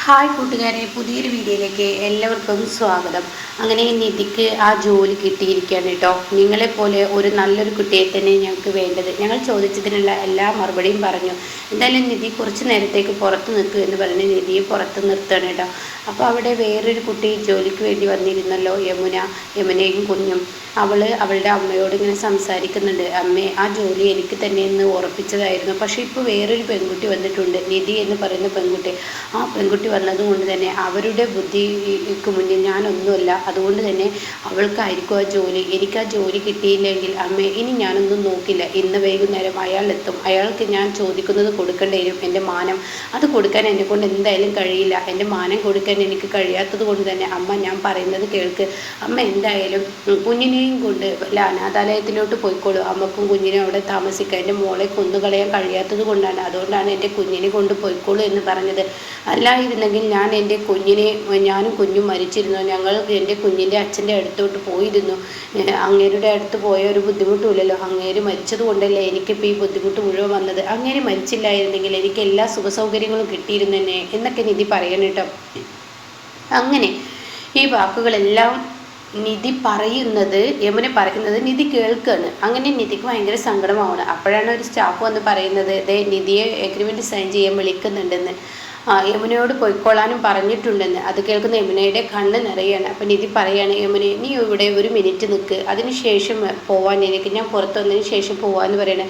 Hi കൂട്ടുകാരെ, പുതിയൊരു വീഡിയോയിലേക്ക് എല്ലാവർക്കും സ്വാഗതം. അങ്ങനെ നിധിക്ക് ആ ജോലി കിട്ടിയിരിക്കുകയാണ് കേട്ടോ. നിങ്ങളെപ്പോലെ ഒരു നല്ലൊരു കുട്ടിയെ തന്നെ ഞങ്ങൾക്ക് വേണ്ടത്. ഞങ്ങൾ ചോദിച്ചതിനുള്ള എല്ലാ മറുപടിയും പറഞ്ഞു. എന്തായാലും നിധി കുറച്ച് നേരത്തേക്ക് പുറത്ത് നിൽക്കുക എന്ന് പറഞ്ഞ് നിധിയെ പുറത്ത് നിർത്തുകയാണ് കേട്ടോ. അപ്പോൾ അവിടെ വേറൊരു കുട്ടി ജോലിക്ക് വേണ്ടി വന്നിരുന്നല്ലോ, യമുനയും കുഞ്ഞും. അവളുടെ അമ്മയോട് ഇങ്ങനെ സംസാരിക്കുന്നുണ്ട്. അമ്മേ, ആ ജോലി എനിക്ക് തന്നെ എന്ന് ഉറപ്പിച്ചതായിരുന്നു. പക്ഷേ ഇപ്പോൾ വേറൊരു പെൺകുട്ടി വന്നിട്ടുണ്ട്, നിധി എന്ന് പറയുന്ന പെൺകുട്ടി. ആ പെൺകുട്ടി വന്നതുകൊണ്ട് തന്നെ അവരുടെ ബുദ്ധിക്ക് മുന്നിൽ ഞാനൊന്നുമല്ല. അതുകൊണ്ട് തന്നെ അവൾക്കായിരിക്കും ആ ജോലി. എനിക്ക് ആ ജോലി കിട്ടിയില്ലെങ്കിൽ അമ്മേ, ഇനി ഞാനൊന്നും നോക്കില്ല. ഇന്ന് വൈകുന്നേരം അയാളെത്തും. അയാൾക്ക് ഞാൻ ചോദിക്കുന്നത് കൊടുക്കേണ്ടി വരും. എൻ്റെ മാനം അത് കൊടുക്കാൻ എന്നെക്കൊണ്ട് എന്തായാലും കഴിയില്ല. എൻ്റെ മാനം കൊടുക്കാൻ എനിക്ക് കഴിയാത്തത് കൊണ്ട് തന്നെ അമ്മ, ഞാൻ പറയുന്നത് കേൾക്ക്. അമ്മ എന്തായാലും കുഞ്ഞിനെയും കൊണ്ട് അനാഥാലയത്തിലോട്ട് പോയിക്കോളൂ. അമ്മക്കും കുഞ്ഞിനും അവിടെ താമസിക്കാം. എൻ്റെ മോളെ കൊന്നുകളയാൻ കഴിയാത്തത് കൊണ്ടാണ്. അതുകൊണ്ടാണ് എൻ്റെ കുഞ്ഞിനെ കൊണ്ട് പോയിക്കോളൂ എന്ന് പറഞ്ഞത്. അല്ലായിരുന്നെങ്കിൽ ഞാനും കുഞ്ഞും മരിച്ചിരുന്നു. ഞങ്ങൾ എൻ്റെ കുഞ്ഞിൻ്റെ അച്ഛൻ്റെ അടുത്തോട്ട് പോയിരുന്നു. അങ്ങേരുടെ അടുത്ത് പോയ ഒരു ബുദ്ധിമുട്ടുമില്ലല്ലോ. അങ്ങേര് മരിച്ചത് കൊണ്ടല്ലേ എനിക്കിപ്പോൾ ഈ ബുദ്ധിമുട്ട് മുഴുവൻ വന്നത്. അങ്ങേര് മരിച്ചില്ലായിരുന്നെങ്കിൽ എനിക്ക് എല്ലാ സുഖസൗകര്യങ്ങളും കിട്ടിയിരുന്നെന്നെ എന്നൊക്കെ നിധി പറയണം കേട്ടോ. അങ്ങനെ ഈ വാക്കുകളെല്ലാം യമുന പറയുന്നത് നിധി കേൾക്കുകയാണ്. അങ്ങനെ നിധിക്ക് ഭയങ്കര സങ്കടമാവണം. അപ്പോഴാണ് ഒരു സ്റ്റാഫ് വന്ന് പറയുന്നത്, നിധിയെ എഗ്രിമെൻറ്റ് സൈൻ ചെയ്യാൻ വിളിക്കുന്നുണ്ടെന്ന്, യമുനയോട് പൊയ്ക്കൊള്ളാനും പറഞ്ഞിട്ടുണ്ടെന്ന്. അത് കേൾക്കുന്ന യമുനയുടെ കണ്ണ് നിറയാണ്. അപ്പം നിധി പറയാണ്, യമുന, നീ ഇവിടെ ഒരു മിനിറ്റ് നിൽക്ക്, അതിനുശേഷം പോവാൻ, ഞാൻ പുറത്ത് വന്നതിന് ശേഷം പോവാന്ന് പറയണേ.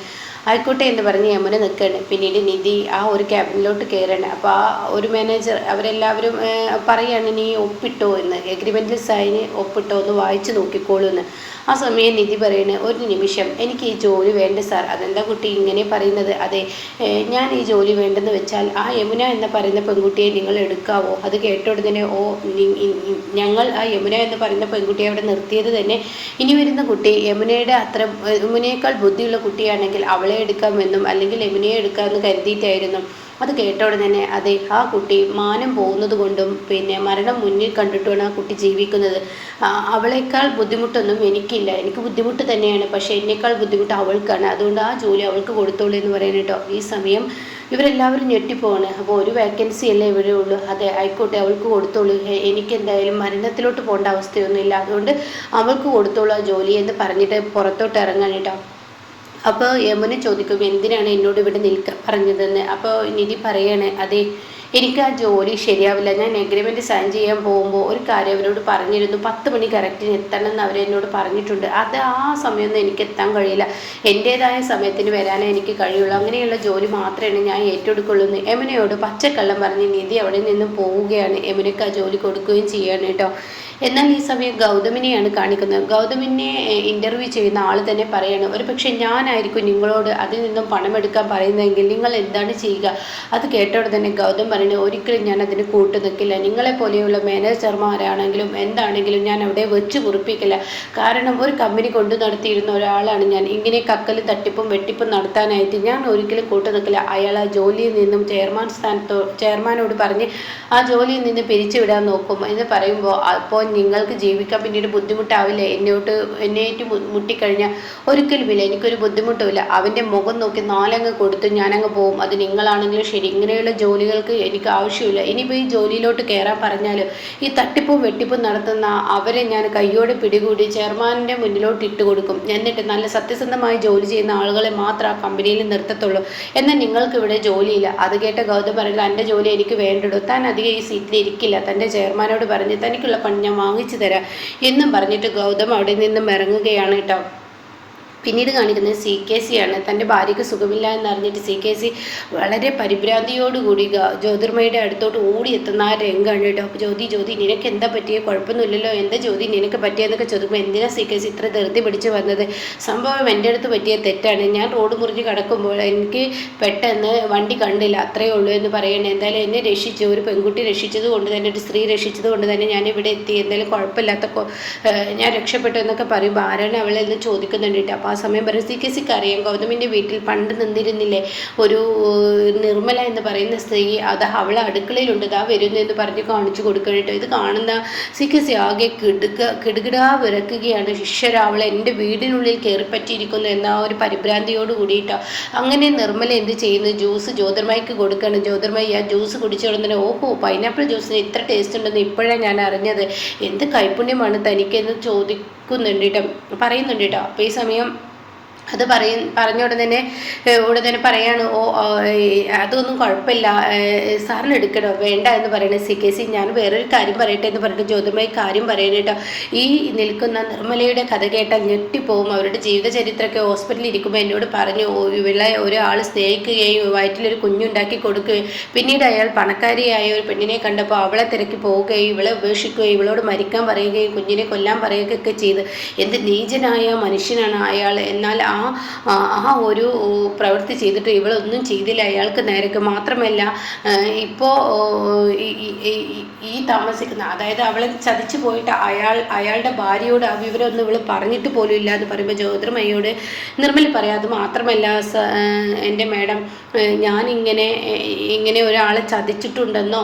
ആയിക്കോട്ടെ എന്ന് പറഞ്ഞ് യമുന നിൽക്കുകയാണ്. പിന്നീട് നിധി ആ ഒരു ക്യാബിനിലോട്ട് കയറാണ്. അപ്പോൾ ആ ഒരു മാനേജർ അവരെല്ലാവരും പറയാണ്, നീ ഒപ്പിട്ടോ എന്ന്, എഗ്രിമെൻറ്റിൽ സൈന് ഒപ്പിട്ടോ, ഒന്ന് വായിച്ച് നോക്കിക്കോളൂ എന്ന്. ആ സമയം നിധി പറയുന്നത്, ഒരു നിമിഷം, എനിക്ക് ഈ ജോലി വേണ്ട സാർ. അതെന്താ കുട്ടി ഇങ്ങനെ പറയുന്നത്? അതെ, ഞാൻ ഈ ജോലി വേണ്ടെന്ന് വെച്ചാൽ ആ യമുന എന്ന് പറയുന്ന പെൺകുട്ടിയെ നിങ്ങൾ എടുക്കാവോ? അത് കേട്ടോടനെ, ഞങ്ങൾ ആ യമുന എന്ന് പറയുന്ന പെൺകുട്ടിയെ അവിടെ നിർത്തിയത് തന്നെ ഇനി വരുന്ന കുട്ടി യമുനയേക്കാൾ ബുദ്ധിയുള്ള കുട്ടിയാണെങ്കിൽ അവളെ എടുക്കാമെന്നും അല്ലെങ്കിൽ യമുനയെ എടുക്കാമെന്ന് കരുതിയിട്ടായിരുന്നു. അത് കേട്ടോടെ തന്നെ, അതെ, ആ കുട്ടി മാനം പോകുന്നത് കൊണ്ടും പിന്നെ മരണം മുന്നിൽ കണ്ടിട്ടുമാണ് ആ കുട്ടി ജീവിക്കുന്നത്. അവളേക്കാൾ ബുദ്ധിമുട്ടൊന്നും എനിക്കില്ല. എനിക്ക് ബുദ്ധിമുട്ട് തന്നെയാണ്, പക്ഷേ എന്നേക്കാൾ ബുദ്ധിമുട്ട് അവൾക്കാണ്. അതുകൊണ്ട് ആ ജോലി അവൾക്ക് കൊടുത്തോളൂ എന്ന് പറയുന്നത് കേട്ടോ. ഈ സമയം ഇവരെല്ലാവരും ഞെട്ടിപ്പോവാണ്. അപ്പോൾ ഒരു വേക്കൻസി അല്ലേ ഇവിടെ ഉള്ളൂ. അതെ, ആയിക്കോട്ടെ, അവൾക്ക് കൊടുത്തോളൂ. എനിക്ക് എന്തായാലും മരണത്തിലോട്ട് പോകേണ്ട അവസ്ഥയൊന്നുമില്ല. അതുകൊണ്ട് അവൾക്ക് കൊടുത്തോളൂ ആ ജോലി എന്ന് പറഞ്ഞിട്ട് പുറത്തോട്ട് ഇറങ്ങാൻ കേട്ടോ. അപ്പോൾ യമുന ചോദിക്കും, എന്തിനാണ് എന്നോട് ഇവിടെ നിൽക്കാൻ പറഞ്ഞതെന്ന്. അപ്പോൾ നിധി പറയാണ്, അതെ, എനിക്ക് ആ ജോലി ശരിയാവില്ല. ഞാൻ എഗ്രിമെൻറ്റ് സൈൻ ചെയ്യാൻ പോകുമ്പോൾ ഒരു കാര്യം അവരോട് പറഞ്ഞിരുന്നു, 10 മണി കറക്റ്റിന് എത്തണം എന്ന് അവരെന്നോട് പറഞ്ഞിട്ടുണ്ട്. അത് ആ സമയമൊന്നും എനിക്ക് എത്താൻ കഴിയില്ല. എൻ്റേതായ സമയത്തിന് വരാനേ എനിക്ക് കഴിയുള്ളൂ. അങ്ങനെയുള്ള ജോലി മാത്രമേ ഞാൻ ഏറ്റെടുക്കുള്ളൂ എന്ന് യമുനയോട് പച്ചക്കള്ളം പറഞ്ഞ് നിധി അവിടെ നിന്ന് പോവുകയാണ്. യമുനയ്ക്ക് ആ ജോലി കൊടുക്കുകയും ചെയ്യാണ് കേട്ടോ. എന്നാൽ ഈ സമയം ഗൗതമിനെയാണ് കാണിക്കുന്നത്. ഗൗതമിനെ ഇൻ്റർവ്യൂ ചെയ്യുന്ന ആൾ തന്നെ പറയാണ്, ഒരു പക്ഷേ ഞാനായിരിക്കും നിങ്ങളോട് അതിൽ നിന്നും പണമെടുക്കാൻ പറയുന്നതെങ്കിൽ നിങ്ങൾ എന്താണ് ചെയ്യുക? അത് കേട്ടോടെ തന്നെ ഗൗതം പറയുന്നത്, ഒരിക്കലും ഞാൻ അതിന് കൂട്ടു നിൽക്കില്ല. നിങ്ങളെപ്പോലെയുള്ള മാനേജർമാരാണെങ്കിലും എന്താണെങ്കിലും ഞാൻ അവിടെ വെച്ച് കുറിപ്പിക്കില്ല. കാരണം ഒരു കമ്പനി കൊണ്ടു നടത്തിയിരുന്ന ഒരാളാണ് ഞാൻ. ഇങ്ങനെ കക്കലും തട്ടിപ്പും വെട്ടിപ്പും നടത്താനായിട്ട് ഞാൻ ഒരിക്കലും കൂട്ടു നിൽക്കില്ല. അയാൾ ആ ജോലിയിൽ നിന്നും ചെയർമാനോട് പറഞ്ഞ് ആ ജോലിയിൽ നിന്ന് പിരിച്ചുവിടാൻ നോക്കും എന്ന് പറയുമ്പോൾ, അപ്പോൾ നിങ്ങൾക്ക് ജീവിക്കാൻ പിന്നീട് ബുദ്ധിമുട്ടാവില്ലേ? എന്നേറ്റ് മുട്ടിക്കഴിഞ്ഞാൽ ഒരിക്കലുമില്ല, എനിക്കൊരു ബുദ്ധിമുട്ടുമില്ല. അവൻ്റെ മുഖം നോക്കി 4 കൊടുത്ത് ഞാനങ്ങ് പോവും. അത് നിങ്ങളാണെങ്കിലും ശരി. ഇങ്ങനെയുള്ള ജോലികൾക്ക് എനിക്ക് ആവശ്യമില്ല. ഇനിയിപ്പോൾ ഈ ജോലിയിലോട്ട് കയറാൻ പറഞ്ഞാൽ ഈ തട്ടിപ്പും വെട്ടിപ്പും നടത്തുന്ന അവരെ ഞാൻ കയ്യോടെ പിടികൂടി ചെയർമാനിൻ്റെ മുന്നിലോട്ട് ഇട്ട് കൊടുക്കും. എന്നിട്ട് നല്ല സത്യസന്ധമായി ജോലി ചെയ്യുന്ന ആളുകളെ മാത്രം ആ കമ്പനിയിൽ നിർത്തത്തുള്ളൂ. എന്നാൽ നിങ്ങൾക്ക് ഇവിടെ ജോലിയില്ല. അത് കേട്ട ഗൗതം പറയുന്നത്, എൻ്റെ ജോലി എനിക്ക് വേണ്ടിടും. താൻ അധികം ഈ സീറ്റിൽ ഇരിക്കില്ല. തൻ്റെ ചെയർമാനോട് പറഞ്ഞ് തനിക്കുള്ള പണി ഞാൻ വാങ്ങിച്ചു തരാം എന്നും പറഞ്ഞിട്ട് ഗൗതം അവിടെ നിന്നും ഇറങ്ങുകയാണ് കേട്ടോ. പിന്നീട് കാണിക്കുന്നത് CKC ആണ്. തൻ്റെ ഭാര്യയ്ക്ക് സുഖമില്ല എന്നറിഞ്ഞിട്ട് CKC വളരെ പരിഭ്രാന്തിയോടുകൂടി ജ്യോതിർമയുടെ അടുത്തോട്ട് ഓടിയെത്തുന്ന ആ രംഗമാണ് കേട്ടോ. അപ്പോൾ ജ്യോതി, നിനക്ക് എന്താ പറ്റിയ? കുഴപ്പമൊന്നുമില്ലല്ലോ, എന്താ ജ്യോതി നിനക്ക് പറ്റിയെന്നൊക്കെ ചോദിക്കുമ്പോൾ, എന്തിനാ CKC ഇത്ര ധൃതി പിടിച്ച് വന്നത്? സംഭവം എൻ്റെ അടുത്ത് പറ്റിയ തെറ്റാണ്. ഞാൻ റോഡ് മുറിഞ്ഞ് കിടക്കുമ്പോൾ എനിക്ക് പെട്ടെന്ന് വണ്ടി കണ്ടില്ല, അത്രയേ ഉള്ളൂ എന്ന് പറയണേ. എന്തായാലും എന്നെ രക്ഷിച്ചു, ഒരു പെൺകുട്ടി രക്ഷിച്ചത് കൊണ്ട് തന്നെ, ഒരു സ്ത്രീ രക്ഷിച്ചത് കൊണ്ട് തന്നെ ഞാൻ ഇവിടെ എത്തി. എന്തായാലും കുഴപ്പമില്ലാത്ത ഞാൻ രക്ഷപ്പെട്ടു എന്നൊക്കെ പറയുമ്പോൾ, ആരാണ് അവളെ എന്ന് ചോദിക്കുന്നുണ്ട് കേട്ടോ. അപ്പോൾ ആ സമയം പറയും സി കെ സിക്ക് അറിയാം ഗൗതമിൻ്റെ വീട്ടിൽ പണ്ട് നിന്നിരുന്നില്ലേ ഒരു നിർമ്മല എന്ന് പറയുന്ന സ്ത്രീ, അത് അവളെ അടുക്കളയിലുണ്ട്, ഇതാ വരുന്നു എന്ന് പറഞ്ഞ് കാണിച്ചു കൊടുക്കണം കേട്ടോ. ഇത് കാണുന്ന സി കെ സി ആകെ കിടുകിടാ വിറക്കുകയാണ്. ഈശ്വര, അവളെ എൻ്റെ വീടിനുള്ളിൽ കയറിപ്പറ്റിയിരിക്കുന്നു എന്ന ഒരു പരിഭ്രാന്തിയോട് കൂടിയിട്ടോ. അങ്ങനെ നിർമ്മല എന്ത് ചെയ്യുന്നു, ജ്യൂസ് ജ്യോതിർമയ്ക്ക് കൊടുക്കണം. ജ്യോതിർമയി ആ ജ്യൂസ് കുടിച്ചു കൊടുത്തന്നെ, ഓഹോ പൈനാപ്പിൾ ജ്യൂസിന് ഇത്ര ടേസ്റ്റ് ഉണ്ടെന്ന് ഇപ്പോഴാണ് ഞാൻ അറിഞ്ഞത്, എന്ത് കൈപുണ്യമാണ് തനിക്കെന്ന് ചോദിക്കുന്നുണ്ട് കേട്ടോ, പറയുന്നുണ്ട് കേട്ടോ. അപ്പോൾ ഈ സമയം അത് പറഞ്ഞ ഉടനെ പറയാണ്, ഓ അതൊന്നും കുഴപ്പമില്ല, സാറിന് എടുക്കണോ വേണ്ട എന്ന് പറയുന്നത്. സി കെ സി ഞാൻ വേറൊരു കാര്യം പറയട്ടെ എന്ന് പറഞ്ഞിട്ട് ജ്യോതിർമയി കാര്യം പറയണം കേട്ടോ. ഈ നിൽക്കുന്ന നിർമ്മലയുടെ കഥ കേട്ടാൽ ഞെട്ടിപ്പോവും. അവരുടെ ജീവിതചരിത്രമൊക്കെ ഹോസ്പിറ്റലിൽ ഇരിക്കുമ്പോൾ എന്നോട് പറഞ്ഞു, ഇവളെ ഒരാൾ സ്നേഹിക്കുകയും വയറ്റിലൊരു കുഞ്ഞുണ്ടാക്കി കൊടുക്കുകയും പിന്നീട് അയാൾ പണക്കാരിയായ ഒരു പെണ്ണിനെ കണ്ടപ്പോൾ അവളെ തിരക്കി പോവുകയും ഇവളെ ഉപേക്ഷിക്കുകയും ഇവളോട് മരിക്കാൻ പറയുകയും കുഞ്ഞിനെ കൊല്ലാൻ പറയുകയൊക്കെ ചെയ്ത് എന്ത് നീചനായ മനുഷ്യനാണ് അയാൾ. എന്നാൽ ആ ഒരു പ്രവൃത്തി ചെയ്തിട്ട് ഇവളൊന്നും ചെയ്തില്ല അയാൾക്ക് നേരക്ക്. മാത്രമല്ല ഇപ്പോൾ ഈ താമസിക്കുന്ന, അതായത് അവളെ ചതിച്ചു പോയിട്ട് അയാളുടെ ഭാര്യയോട് ആ വിവരമൊന്നും ഇവൾ പറഞ്ഞിട്ട് പോലും ഇല്ല എന്ന് പറയുമ്പോൾ ജ്യോതിർമയോട് നിർമ്മല പറയാം, അത് മാത്രമല്ല എൻ്റെ മാഡം, ഞാനിങ്ങനെ ഒരാളെ ചതിച്ചിട്ടുണ്ടെന്നോ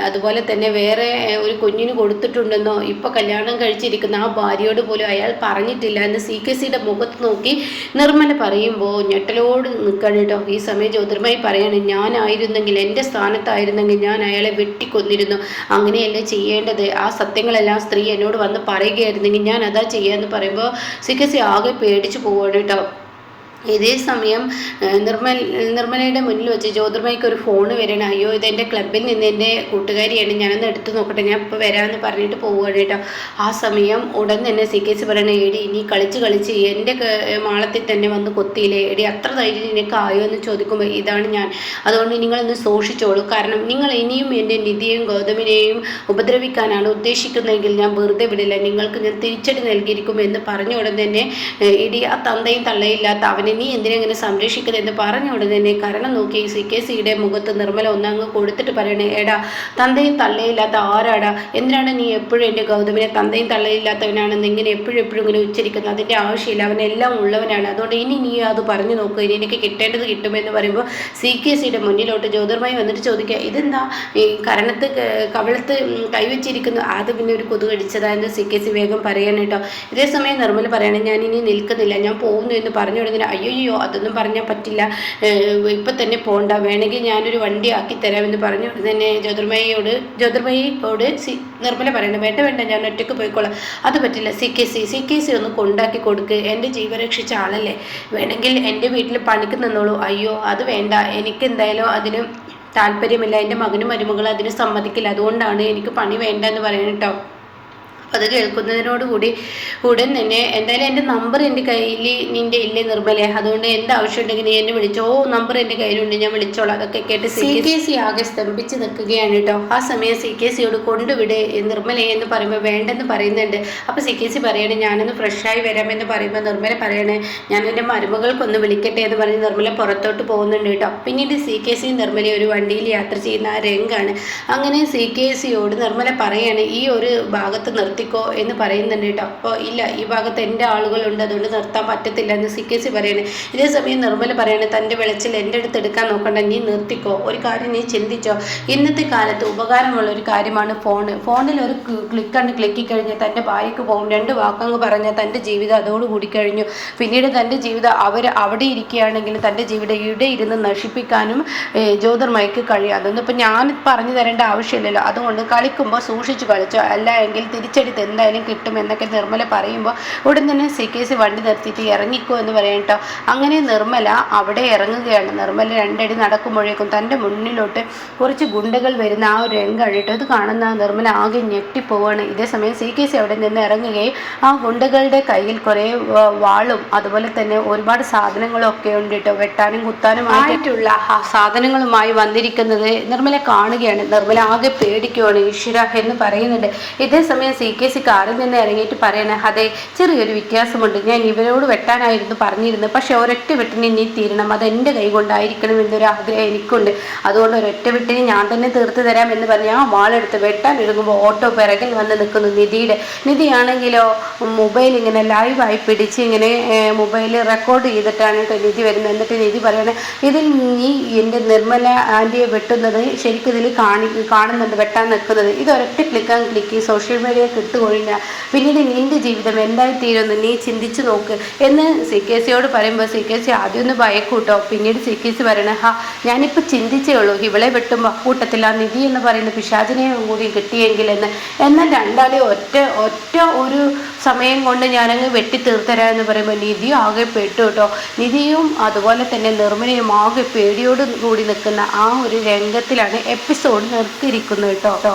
അതുപോലെ തന്നെ വേറെ ഒരു കുഞ്ഞിന് കൊടുത്തിട്ടുണ്ടെന്നോ ഇപ്പോൾ കല്യാണം കഴിച്ചിരിക്കുന്ന ആ ഭാര്യയോട് പോലും അയാൾ പറഞ്ഞിട്ടില്ല എന്ന് സി കെ സിയുടെ മുഖത്ത് നോക്കി നിർമ്മല പറയുമ്പോൾ ഞെട്ടലോട് നിൽക്കണം കേട്ടോ. ഈ സമയം ജ്യോതിർമയി പറയാണ്, ഞാനായിരുന്നെങ്കിൽ, എൻ്റെ സ്ഥാനത്തായിരുന്നെങ്കിൽ ഞാൻ അയാളെ വെട്ടിക്കൊന്നിരുന്നു, അങ്ങനെയല്ലേ ചെയ്യേണ്ടത്, ആ സത്യങ്ങളെല്ലാം സ്ത്രീ എന്നോട് വന്ന് പറയുകയായിരുന്നെങ്കിൽ ഞാൻ അതാ ചെയ്യാന്ന് പറയുമ്പോൾ സി കെ സി ആകെ പേടിച്ചു പോവാണ് കേട്ടോ. ഇതേ സമയം നിർമ്മലയുടെ മുന്നിൽ വെച്ച് ജ്യോതിർമയ്ക്ക് ഒരു ഫോൺ വരണം. അയ്യോ, ഇതെൻ്റെ ക്ലബിൽ നിന്ന് എൻ്റെ കൂട്ടുകാരിയാണ്, ഞാനൊന്ന് എടുത്ത് നോക്കട്ടെ, ഞാൻ ഇപ്പോൾ വരാമെന്ന് പറഞ്ഞിട്ട് പോവുകയാണ് കേട്ടോ. ആ സമയം ഉടൻ തന്നെ സി കെ സി പറയണ, എടി ഇനി കളിച്ച് എൻ്റെ മാളത്തിൽ തന്നെ വന്ന് കൊത്തിയില്ലേ, എടി അത്ര ധൈര്യം നിനക്ക് ആയോ എന്ന് ചോദിക്കുമ്പോൾ ഇതാണ് ഞാൻ, അതുകൊണ്ട് നിങ്ങളൊന്ന് സൂക്ഷിച്ചോളൂ, കാരണം നിങ്ങൾ ഇനിയും എൻ്റെ നിധിയെയും ഗൗതമിനെയും ഉപദ്രവിക്കാനാണ് ഉദ്ദേശിക്കുന്നതെങ്കിൽ ഞാൻ വെറുതെ വിടില്ല, നിങ്ങൾക്ക് ഞാൻ തിരിച്ചടി നൽകിയിരിക്കും എന്ന് പറഞ്ഞ ഉടൻ തന്നെ ഇടി ആ തന്തയും തള്ളയില്ലാത്ത അവനെ നീ എന്തിനെങ്ങനെ സംരക്ഷിക്കുന്നത് എന്ന് പറഞ്ഞ ഉടനെ തന്നെ കാരണം നോക്കി സി കെ സിയുടെ മുഖത്ത് നിർമ്മല ഒന്നങ്ങ് കൊടുത്തിട്ട് പറയണേ, എടാ തന്തയും തള്ളയില്ലാത്ത ആരാടാ, എന്തിനാണ് നീ എപ്പോഴും എൻ്റെ ഗൗതമിനെ തന്തയും തള്ളയില്ലാത്തവനാണെന്ന് ഇങ്ങനെ എപ്പോഴും ഇങ്ങനെ ഉച്ചരിക്കുന്നത്, അതിൻ്റെ ആവശ്യമില്ല, അവനെല്ലാം ഉള്ളവനാണ്, അതുകൊണ്ട് ഇനി നീ അത് പറഞ്ഞു നോക്കുക, ഇനി എനിക്ക് കിട്ടേണ്ടത് കിട്ടുമെന്ന് പറയുമ്പോൾ സി കെ സിയുടെ മുന്നിലോട്ട് ജ്യോതിർമയി വന്നിട്ട് ചോദിക്കുക, ഇതെന്താ ഈ കവളത്ത് കൈവച്ചിരിക്കുന്നു, അത് പിന്നെ ഒരു കൊതു കടിച്ചതായെന്ന് സി കെ സി വേഗം പറയാൻ കേട്ടോ. ഇതേ സമയം നിർമ്മല പറയണേ, ഞാൻ ഇനി നിൽക്കുന്നില്ല, ഞാൻ പോകുന്നു എന്ന് പറഞ്ഞു ഉടനെ, അയ്യോ അതൊന്നും പറഞ്ഞാൽ പറ്റില്ല, ഇപ്പം തന്നെ പോകണ്ട, വേണമെങ്കിൽ ഞാനൊരു വണ്ടി ആക്കി തരാമെന്ന് പറഞ്ഞു തന്നെ ജ്യോതിർമയോട് നിർമ്മല പറയണം, വേണ്ട ഞാൻ ഒറ്റയ്ക്ക് പോയിക്കോളാം, അത് പറ്റില്ല സി കെ സി ഒന്ന് കൊണ്ടാക്കി കൊടുക്ക്, എൻ്റെ ജീവൻ രക്ഷിച്ച ആളല്ലേ, വേണമെങ്കിൽ എൻ്റെ വീട്ടിൽ പണിക്ക് നിന്നോളൂ. അയ്യോ അത് വേണ്ട, എനിക്ക് എന്തായാലും അതിന് താല്പര്യമില്ല, എൻ്റെ മകനും മരുമകളും അതിന് സമ്മതിക്കില്ല, അതുകൊണ്ടാണ് എനിക്ക് പണി വേണ്ട എന്ന് പറയാൻ കേട്ടോ. അത് കേൾക്കുന്നതിനോടുകൂടി ഉടൻ തന്നെ എന്തായാലും എൻ്റെ നമ്പർ എൻ്റെ കയ്യിൽ നിൻ്റെ ഇല്ലേ നിർമ്മലേ, അതുകൊണ്ട് എന്താവശ്യം ഉണ്ടെങ്കിൽ നീ എന്നെ വിളിച്ചോ, നമ്പർ എൻ്റെ കയ്യിലുണ്ട്, ഞാൻ വിളിച്ചോളാം. അതൊക്കെ കേട്ട് സി കെ സി ആകെ സ്തംഭിച്ച് നിൽക്കുകയാണ് കേട്ടോ. ആ സമയം സി കെ സിയോട് കൊണ്ടുവിട് നിർമ്മലയെ എന്ന് പറയുമ്പോൾ വേണ്ടെന്ന് പറയുന്നുണ്ട്. അപ്പോൾ സി കെ സി പറയണേ, ഞാനൊന്ന് ഫ്രഷായി വരാമെന്ന് പറയുമ്പോൾ നിർമ്മല പറയണേ, ഞാൻ എൻ്റെ മരുമകൾക്കൊന്ന് വിളിക്കട്ടെ എന്ന് പറഞ്ഞ് നിർമ്മല പുറത്തോട്ട് പോകുന്നുണ്ട് കേട്ടോ. പിന്നീട് സി കെ സി നിർമ്മല ഒരു വണ്ടിയിൽ യാത്ര ചെയ്യുന്ന ആ രംഗാണ്. അങ്ങനെ സി കെ സിയോട് നിർമ്മല പറയാണ്, ഈ ഒരു ഭാഗത്ത് നിർത്തിക്കോ എന്ന് പറയുന്നുണ്ട് കേട്ടോ. അപ്പോൾ ഇല്ല, ഈ ഭാഗത്ത് എൻ്റെ ആളുകളുണ്ട്, അതുകൊണ്ട് നിർത്താൻ പറ്റത്തില്ല എന്ന് സി കെ സി പറയുന്നത്. ഇതേ സമയം നിർമ്മല പറയണേ, തൻ്റെ വെളച്ചിൽ എൻ്റെ അടുത്ത് എടുക്കാൻ നോക്കണ്ട, നീ നിർത്തിക്കോ, ഒരു കാര്യം നീ ചിന്തിച്ചോ, ഇന്നത്തെ കാലത്ത് ഉപകാരമുള്ള ഒരു കാര്യമാണ് ഫോണിൽ ഒരു ക്ലിക്കി കഴിഞ്ഞാൽ തൻ്റെ ഭാര്യയ്ക്ക് പോകും, 2 വാക്കങ്ങ് പറഞ്ഞാൽ തൻ്റെ ജീവിതം അതോടുകൂടി കഴിഞ്ഞു. പിന്നീട് തൻ്റെ ജീവിതം അവിടെ ഇരിക്കുകയാണെങ്കിൽ തൻ്റെ ജീവിതം ഇവിടെ ഇരുന്ന് നശിപ്പിക്കാനും ജ്യോതിർമയ്ക്ക് കഴിയും. അതൊന്നും ഇപ്പം ഞാൻ പറഞ്ഞു തരേണ്ട ആവശ്യമില്ലല്ലോ, അതുകൊണ്ട് കളിക്കുമ്പോൾ സൂക്ഷിച്ച് കളിച്ചോ, അല്ല എങ്കിൽ തിരിച്ചടി എന്തായാലും കിട്ടും എന്നൊക്കെ നിർമ്മല പറയുമ്പോൾ ഉടൻ തന്നെ സി കെ സി വണ്ടി നിർത്തിയിട്ട് ഇറങ്ങിക്കോ എന്ന് പറയാം കേട്ടോ. അങ്ങനെ നിർമ്മല അവിടെ ഇറങ്ങുകയാണ്. നിർമ്മല 2 അടി നടക്കുമ്പോഴേക്കും തൻ്റെ മുന്നിലോട്ട് കുറച്ച് ഗുണ്ടകൾ വരുന്ന ആ ഒരു രംഗം കേട്ടോ. ഇത് കാണുന്ന നിർമ്മല ആകെ ഞെട്ടിപ്പോവാണ്. ഇതേ സമയം സി കെ സി അവിടെ നിന്ന് ഇറങ്ങുകയും ആ ഗുണ്ടകളുടെ കയ്യിൽ കുറേ വാളും അതുപോലെ തന്നെ ഒരുപാട് സാധനങ്ങളും ഒക്കെ ഉണ്ട് കേട്ടോ, വെട്ടാനും കുത്താനുമായിട്ടുള്ള ആ സാധനങ്ങളുമായി വന്നിരിക്കുന്നത് നിർമ്മല കാണുകയാണ്. നിർമ്മല ആകെ പേടിക്കുകയാണ്, ഈശ്വര എന്ന് പറയുന്നുണ്ട്. ഇതേ സമയം സി CKC കാറിൽ നിന്ന് ഇറങ്ങിയിട്ട് പറയണേ, അതെ ചെറിയൊരു വ്യത്യാസമുണ്ട്, ഞാൻ ഇവരോട് വെട്ടാനായിരുന്നു പറഞ്ഞിരുന്നത്, പക്ഷെ ഒരൊറ്റ വെട്ടിന് ഇനി തീരണം, അതെൻ്റെ കൈ കൊണ്ടായിരിക്കണം എന്നൊരു ആഗ്രഹം എനിക്കുണ്ട്, അതുകൊണ്ട് ഒരൊറ്റ വെട്ടിന് ഞാൻ തന്നെ തീർത്ത് തരാം എന്ന് പറഞ്ഞ് ആ വാളെടുത്ത് വെട്ടാൻ ഒരുങ്ങുമ്പോൾ ഓട്ടോ പിറകിൽ വന്ന് നിൽക്കുന്നു നിധിയാണെങ്കിലോ മൊബൈൽ ഇങ്ങനെ ലൈവായി പിടിച്ച് ഇങ്ങനെ മൊബൈൽ റെക്കോർഡ് ചെയ്തിട്ടാണ് കേട്ടോ നിധി വരുന്നത്. എന്നിട്ട് നിധി പറയണേ, ഇതിൽ നീ എൻ്റെ നിർമ്മല ആൻറ്റിയെ വെട്ടുന്നത് ശരിക്കും ഇതിൽ കാണുന്നുണ്ട്, വെട്ടാൻ നിൽക്കുന്നത്, ഇത് ഒരൊറ്റ ക്ലിക്ക് സോഷ്യൽ മീഡിയ കിട്ടുകൊഴിഞ്ഞാൽ പിന്നീട് നിൻ്റെ ജീവിതം എന്തായിത്തീരുമെന്ന് നീ ചിന്തിച്ച് നോക്ക് എന്ന് CKC പറയുമ്പോൾ CKC ആദ്യം ഒന്ന് ഭയക്കൂട്ടോ. പിന്നീട് CKC പറയണേ, ഞാനിപ്പോൾ ചിന്തിച്ചേ ഉള്ളൂ, ഇവളെ വെട്ടുമ്പോൾ അക്കൂട്ടത്തിൽ ആ നിധി എന്ന് പറയുന്ന പിശാചിനെ കൂടി കിട്ടിയെങ്കിൽ എന്ന്. എന്നാൽ രണ്ടാളെ ഒറ്റ ഒരു സമയം കൊണ്ട് ഞാനങ്ങ് വെട്ടി തീർത്തരാ എന്ന് പറയുമ്പോൾ നിധി ആകെ പെട്ടു കേട്ടോ. നിധിയും അതുപോലെ തന്നെ നിർമ്മലയും ആകെ പേടിയോട് കൂടി നിൽക്കുന്ന ആ ഒരു രംഗത്തിലാണ് എപ്പിസോഡ് നിർത്തിയിരിക്കുന്നത് കേട്ടോ.